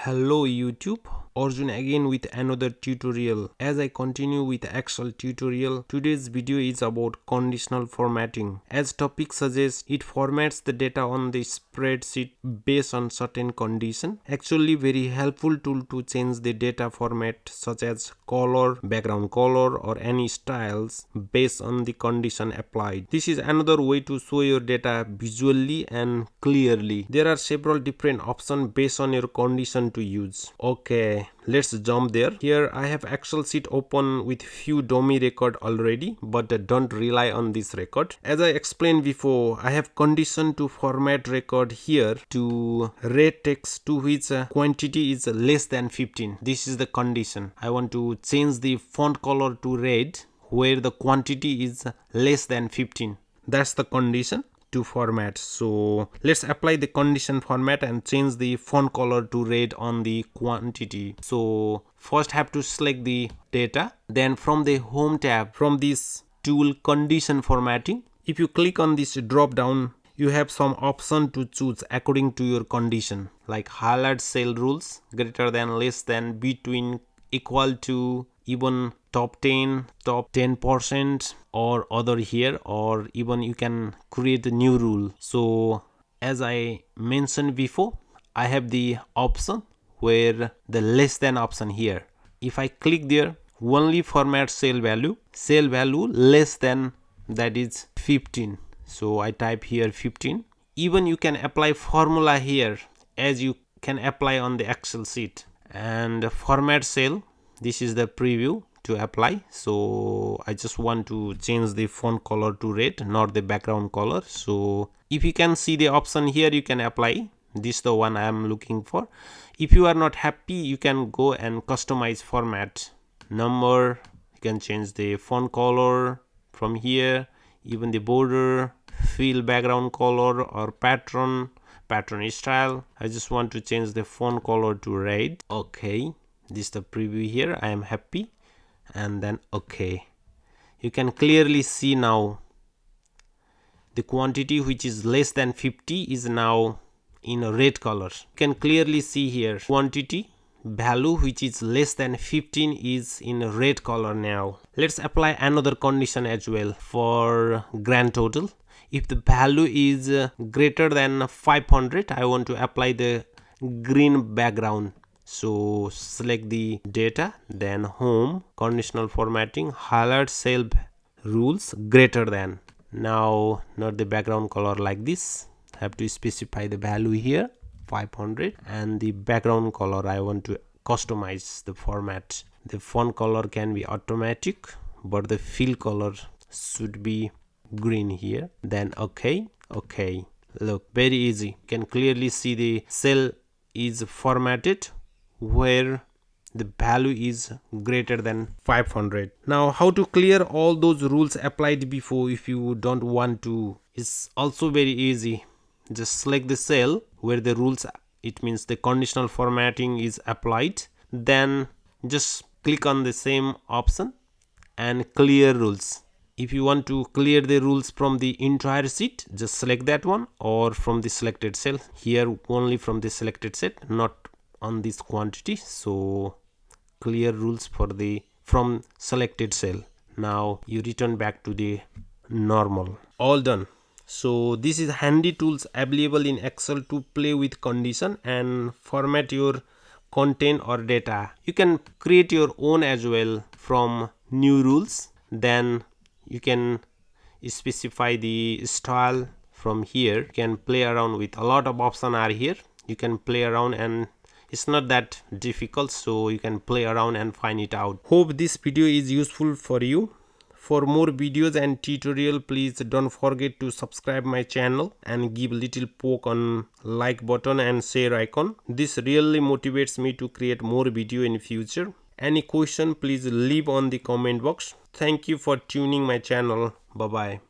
Hello YouTube, Arjun again with another tutorial. As I continue with Excel tutorial, today's video is about conditional formatting. As topic suggests, it formats the data on the spreadsheet based on certain condition. Actually very helpful tool to change the data format such as color, background color or any styles based on the condition applied. This is another way to show your data visually and clearly. There are several different options based on your condition to use. Okay, let's jump there. Here I have Excel sheet open with few dummy record already, but don't rely on this record. As I explained before, I have condition to format record here to red text to which quantity is less than 15. This is the condition. I want to change the font color to red where the quantity is less than 15. That's the condition to format. So let's apply the condition format and change the font color to red on the quantity. So first have to select the data, then from the home tab, from this tool condition formatting, if you click on this drop down, you have some option to choose according to your condition, like highlight cell rules, greater than, less than, between, equal to, even top 10, top 10% or other here, or even you can create a new rule. So as I mentioned before, I have the option where the less than option here. If I click there, only format cell value less than, that is 15. So I type here 15. Even you can apply formula here as you can apply on the Excel sheet. And format cell, this is the preview to apply. So I just want to change the font color to red, not the background color. So if you can see the option here, you can apply. This is the one I am looking for. If you are not happy, you can go and customize format number. You can change the font color from here, even the border, fill background color or pattern style. I just want to change the font color to red. Okay, this is the preview here. I am happy, and then okay. You can clearly see now the quantity which is less than 50 is now in a red color. You can clearly see here quantity value which is less than 15 is in a red color now. Let's apply another condition as well for grand total. If the value is greater than 500, I want to apply the green background. So select the data, then home, conditional formatting, highlight cell rules, greater than. Now not the background color like this, have to specify the value here 500, and the background color I want to customize the format. The font color can be automatic, but the fill color should be green here. Then okay. Look, very easy. You can clearly see the cell is formatted where the value is greater than 500. Now how to clear all those rules applied before if you don't want to? It's also very easy. Just select the cell where the rules, it means the conditional formatting is applied, then just click on the same option and clear rules. If you want to clear the rules from the entire sheet, just select that one, or from the selected cell. Here only from the selected set, not on this quantity. So clear rules for the from selected cell. Now you return back to the normal. All done. So this is handy tools available in Excel to play with condition and format your content or data. You can create your own as well from new rules. Then you can specify the style from here. You can play around with a lot of options are here. You can play around and it's not that difficult, so you can play around and find it out. Hope this video is useful for you. For more videos and tutorial, please don't forget to subscribe my channel and give little poke on like button and share icon. This really motivates me to create more video in future. Any question, please leave on the comment box. Thank you for tuning my channel. Bye bye.